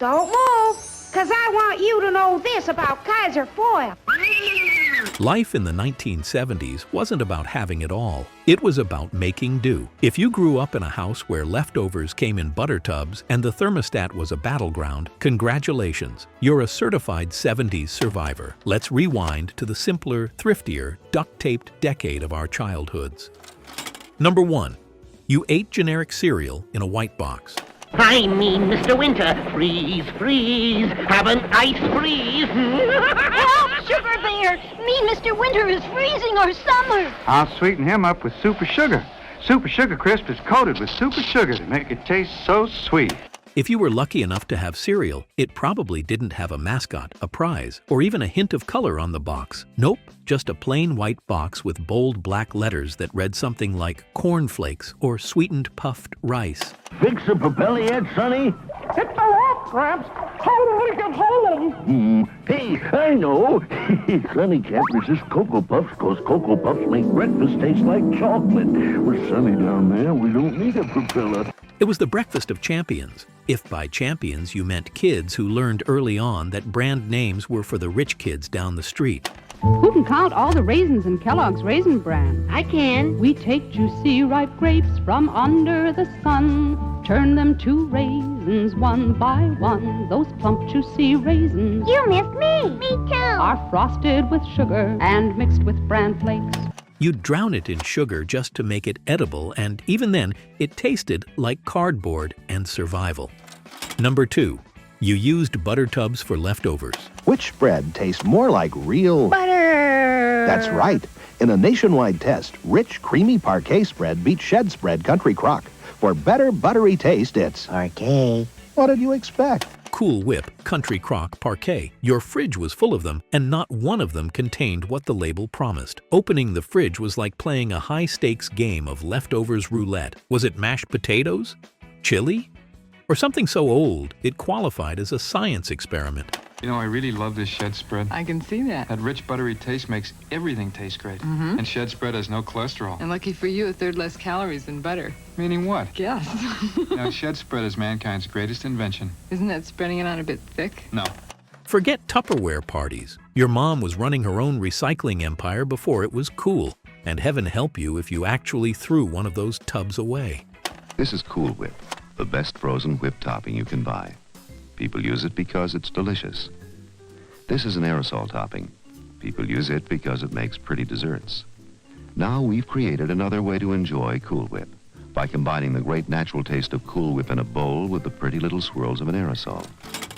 Don't move, 'cause I want you to know this about Kaiser foil. Life in the 1970s wasn't about having it all. It was about making do. If you grew up in a house where leftovers came in butter tubs and the thermostat was a battleground, congratulations, you're a certified 70s survivor. Let's rewind to the simpler, thriftier, duct-taped decade of our childhoods. Number 1. You ate generic cereal in a white box. I mean, Mr. Winter, freeze, freeze, have an ice freeze. Help, Sugar Bear! Me, Mr. Winter, is freezing our summer. I'll sweeten him up with super sugar. Super Sugar Crisp is coated with super sugar to make it taste so sweet. If you were lucky enough to have cereal, it probably didn't have a mascot, a prize, or even a hint of color on the box. Nope, just a plain white box with bold black letters that read something like cornflakes or sweetened puffed rice. Fix the propeller yet, Sonny? Hit the rock, Gramps. How do we get home? Hey, I know. Sonny can't resist Cocoa Puffs because Cocoa Puffs make breakfast taste like chocolate. With Sonny down there, we don't need a propeller. It was the breakfast of champions. If by champions you meant kids who learned early on that brand names were for the rich kids down the street. Who can count all the raisins in Kellogg's Raisin Bran? I can. We take juicy ripe grapes from under the sun, turn them to raisins one by one. Those plump juicy raisins You missed me. Me too. are frosted with sugar and mixed with bran flakes. You'd drown it in sugar just to make it edible, and even then, it tasted like cardboard and survival. Number 2. You used butter tubs for leftovers. Which spread tastes more like real Butter. That's right. In a nationwide test, rich, creamy parquet spread beat shed spread Country Crock. For better buttery taste, it's Parquet. What did you expect? Cool Whip, Country Crock, Parquet. Your fridge was full of them, and not one of them contained what the label promised. Opening the fridge was like playing a high-stakes game of leftovers roulette. Was it mashed potatoes? Chili? Or something so old it qualified as a science experiment? You know, I really love this shed spread. I can see that. That rich buttery taste makes everything taste great. And shed spread has no cholesterol. And lucky for you, a third less calories than butter. Meaning what? Guess. Now, shed spread is mankind's greatest invention. Isn't that spreading it on a bit thick? No. Forget Tupperware parties. Your mom was running her own recycling empire before it was cool. And heaven help you if you actually threw one of those tubs away. This is Cool Whip, the best frozen whip topping you can buy. People use it because it's delicious. This is an aerosol topping. People use it because it makes pretty desserts. Now we've created another way to enjoy Cool Whip by combining the great natural taste of Cool Whip in a bowl with the pretty little swirls of an aerosol.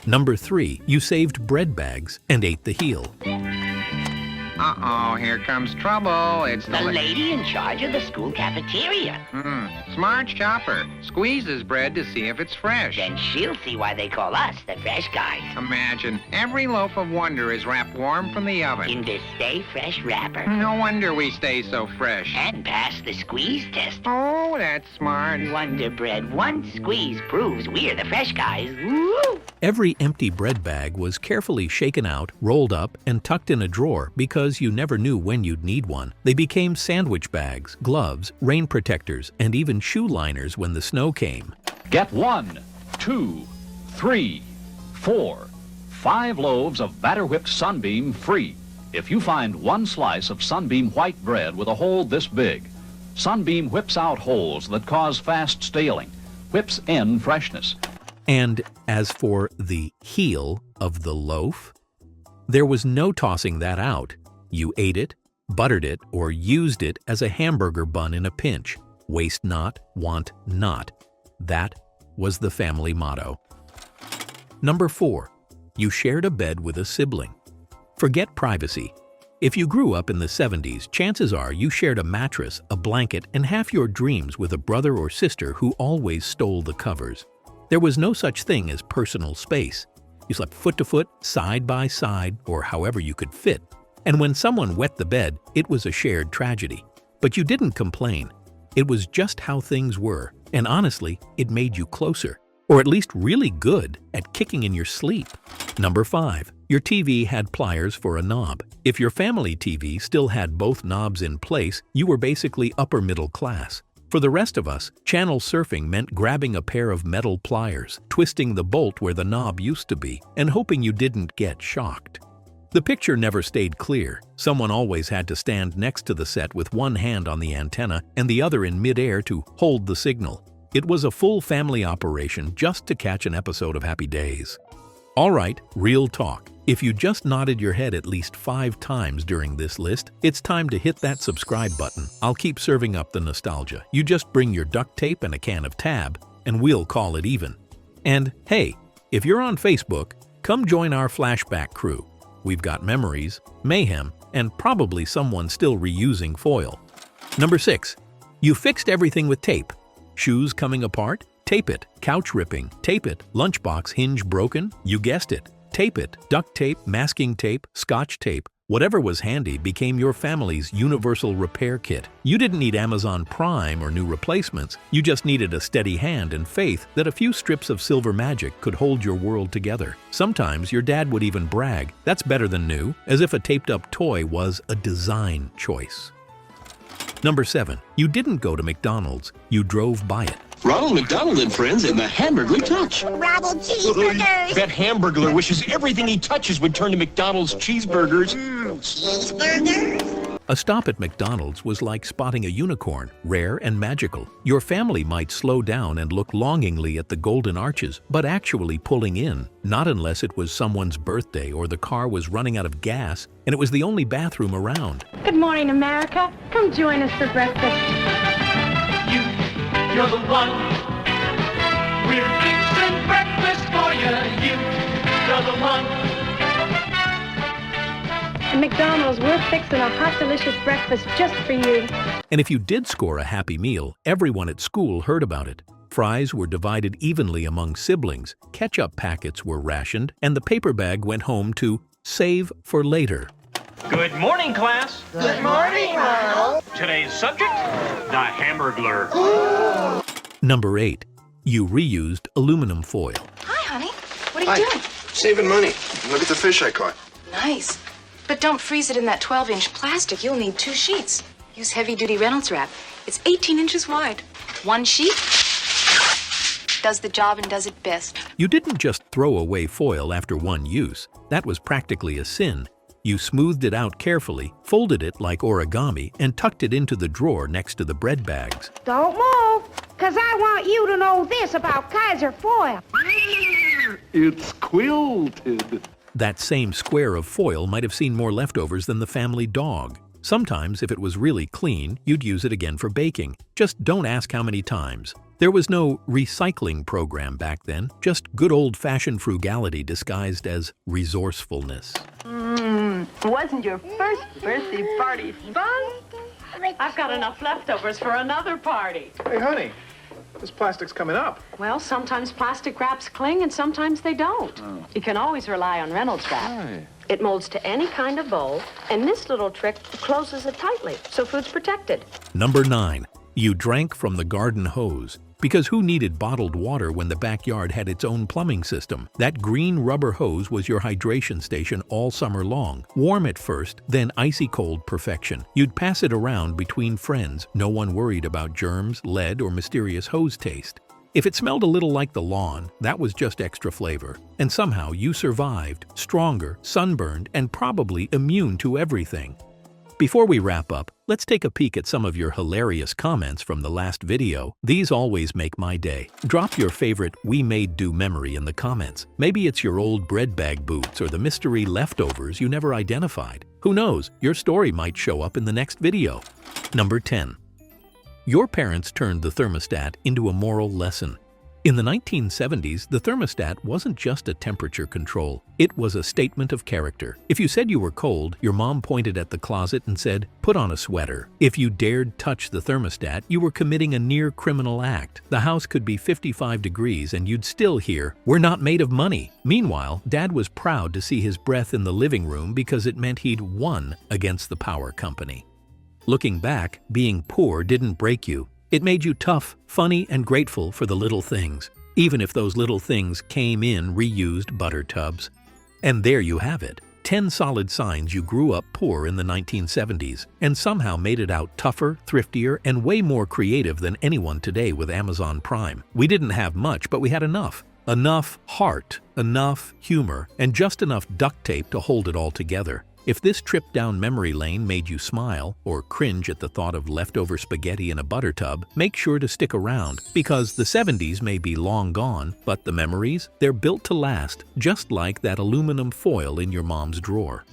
Number 3. You saved bread bags and ate the heel. Uh-oh, here comes trouble. It's The lady in charge of the school cafeteria. Smart shopper. Squeezes bread to see if it's fresh. Then she'll see why they call us the fresh guys. Imagine, every loaf of Wonder is wrapped warm from the oven. In this Stay Fresh wrapper. No wonder we stay so fresh. And pass the squeeze test. Oh, that's smart. Wonder Bread, one squeeze proves we're the fresh guys. Woo! Every empty bread bag was carefully shaken out, rolled up, and tucked in a drawer because you never knew when you'd need one. They became sandwich bags, gloves, rain protectors, and even shoe liners when the snow came. Get 1, 2, 3, 4, 5 loaves of batter whipped Sunbeam free if you find one slice of Sunbeam white bread with a hole this big. Sunbeam whips out holes that cause fast staling, whips in freshness. And as for the heel of the loaf, there was no tossing that out. You ate it, buttered it, or used it as a hamburger bun in a pinch. Waste not, want not. That was the family motto. Number 4. You shared a bed with a sibling. Forget privacy. If you grew up in the 70s, chances are you shared a mattress, a blanket, and half your dreams with a brother or sister who always stole the covers. There was no such thing as personal space. You slept foot to foot, side by side, or however you could fit. And when someone wet the bed, it was a shared tragedy. But you didn't complain. It was just how things were, and honestly, it made you closer, or at least really good at kicking in your sleep. Number 5. Your TV had pliers for a knob. If your family TV still had both knobs in place, you were basically upper middle class. For the rest of us, channel surfing meant grabbing a pair of metal pliers, twisting the bolt where the knob used to be, and hoping you didn't get shocked. The picture never stayed clear. Someone always had to stand next to the set with one hand on the antenna and the other in midair to hold the signal. It was a full family operation just to catch an episode of Happy Days. All right, real talk. If you just nodded your head at least 5 times during this list, it's time to hit that subscribe button. I'll keep serving up the nostalgia. You just bring your duct tape and a can of Tab, and we'll call it even. And hey, if you're on Facebook, come join our flashback crew. We've got memories, mayhem, and probably someone still reusing foil. Number 6. You fixed everything with tape. Shoes coming apart? Tape it. Couch ripping? Tape it. Lunchbox hinge broken? You guessed it. Tape it. Duct tape, masking tape, scotch tape, whatever was handy became your family's universal repair kit. You didn't need Amazon Prime or new replacements. You just needed a steady hand and faith that a few strips of silver magic could hold your world together. Sometimes your dad would even brag, "That's better than new," as if a taped-up toy was a design choice. Number 7. You didn't go to McDonald's. You drove by it. Ronald McDonald and friends and the Hamburglar Touch. Rabble cheeseburgers. That Hamburglar wishes everything he touches would turn to McDonald's cheeseburgers. Cheeseburgers? A stop at McDonald's was like spotting a unicorn, rare and magical. Your family might slow down and look longingly at the golden arches, but actually pulling in, not unless it was someone's birthday or the car was running out of gas and it was the only bathroom around. Good morning, America. Come join us for breakfast. You're the one. We're fixing breakfast for you. You're the one. At McDonald's, we're fixing a hot, delicious breakfast just for you. And if you did score a happy meal, everyone at school heard about it. Fries were divided evenly among siblings, ketchup packets were rationed, and the paper bag went home to save for later. Good morning, class. Good morning, Ronald. Today's subject, the Hamburglar. Number 8. You reused aluminum foil. Hi, honey. What are you doing? Saving money. Look at the fish I caught. Nice. But don't freeze it in that 12-inch plastic. You'll need 2 sheets. Use heavy-duty Reynolds wrap. It's 18 inches wide. 1 sheet does the job and does it best. You didn't just throw away foil after one use. That was practically a sin. You smoothed it out carefully, folded it like origami, and tucked it into the drawer next to the bread bags. Don't move, because I want you to know this about Kaiser foil. It's quilted. That same square of foil might have seen more leftovers than the family dog. Sometimes, if it was really clean, you'd use it again for baking. Just don't ask how many times. There was no recycling program back then, just good old-fashioned frugality disguised as resourcefulness. Wasn't your first birthday party fun? I've got enough leftovers for another party. Hey, honey, this plastic's coming up. Well, sometimes plastic wraps cling and sometimes they don't. You can always rely on Reynolds wrap. It molds to any kind of bowl, and this little trick closes it tightly, so food's protected. Number 9. You drank from the garden hose. Because who needed bottled water when the backyard had its own plumbing system? That green rubber hose was your hydration station all summer long. Warm at first, then icy cold perfection. You'd pass it around between friends, no one worried about germs, lead, or mysterious hose taste. If it smelled a little like the lawn, that was just extra flavor. And somehow you survived, stronger, sunburned, and probably immune to everything. Before we wrap up, let's take a peek at some of your hilarious comments from the last video. These always make my day. Drop your favorite "we made do" memory in the comments. Maybe it's your old bread bag boots or the mystery leftovers you never identified. Who knows, your story might show up in the next video. Number 10. Your parents turned the thermostat into a moral lesson. In the 1970s, the thermostat wasn't just a temperature control. It was a statement of character. If you said you were cold, your mom pointed at the closet and said, "Put on a sweater." If you dared touch the thermostat, you were committing a near-criminal act. The house could be 55 degrees and you'd still hear, "We're not made of money." Meanwhile, Dad was proud to see his breath in the living room because it meant he'd won against the power company. Looking back, being poor didn't break you. It made you tough, funny, and grateful for the little things, even if those little things came in reused butter tubs. And there you have it. 10 solid signs you grew up poor in the 1970s and somehow made it out tougher, thriftier, and way more creative than anyone today with Amazon Prime. We didn't have much, but we had enough. Enough heart, enough humor, and just enough duct tape to hold it all together. If this trip down memory lane made you smile or cringe at the thought of leftover spaghetti in a butter tub, make sure to stick around, because the 70s may be long gone, but the memories, they're built to last, just like that aluminum foil in your mom's drawer.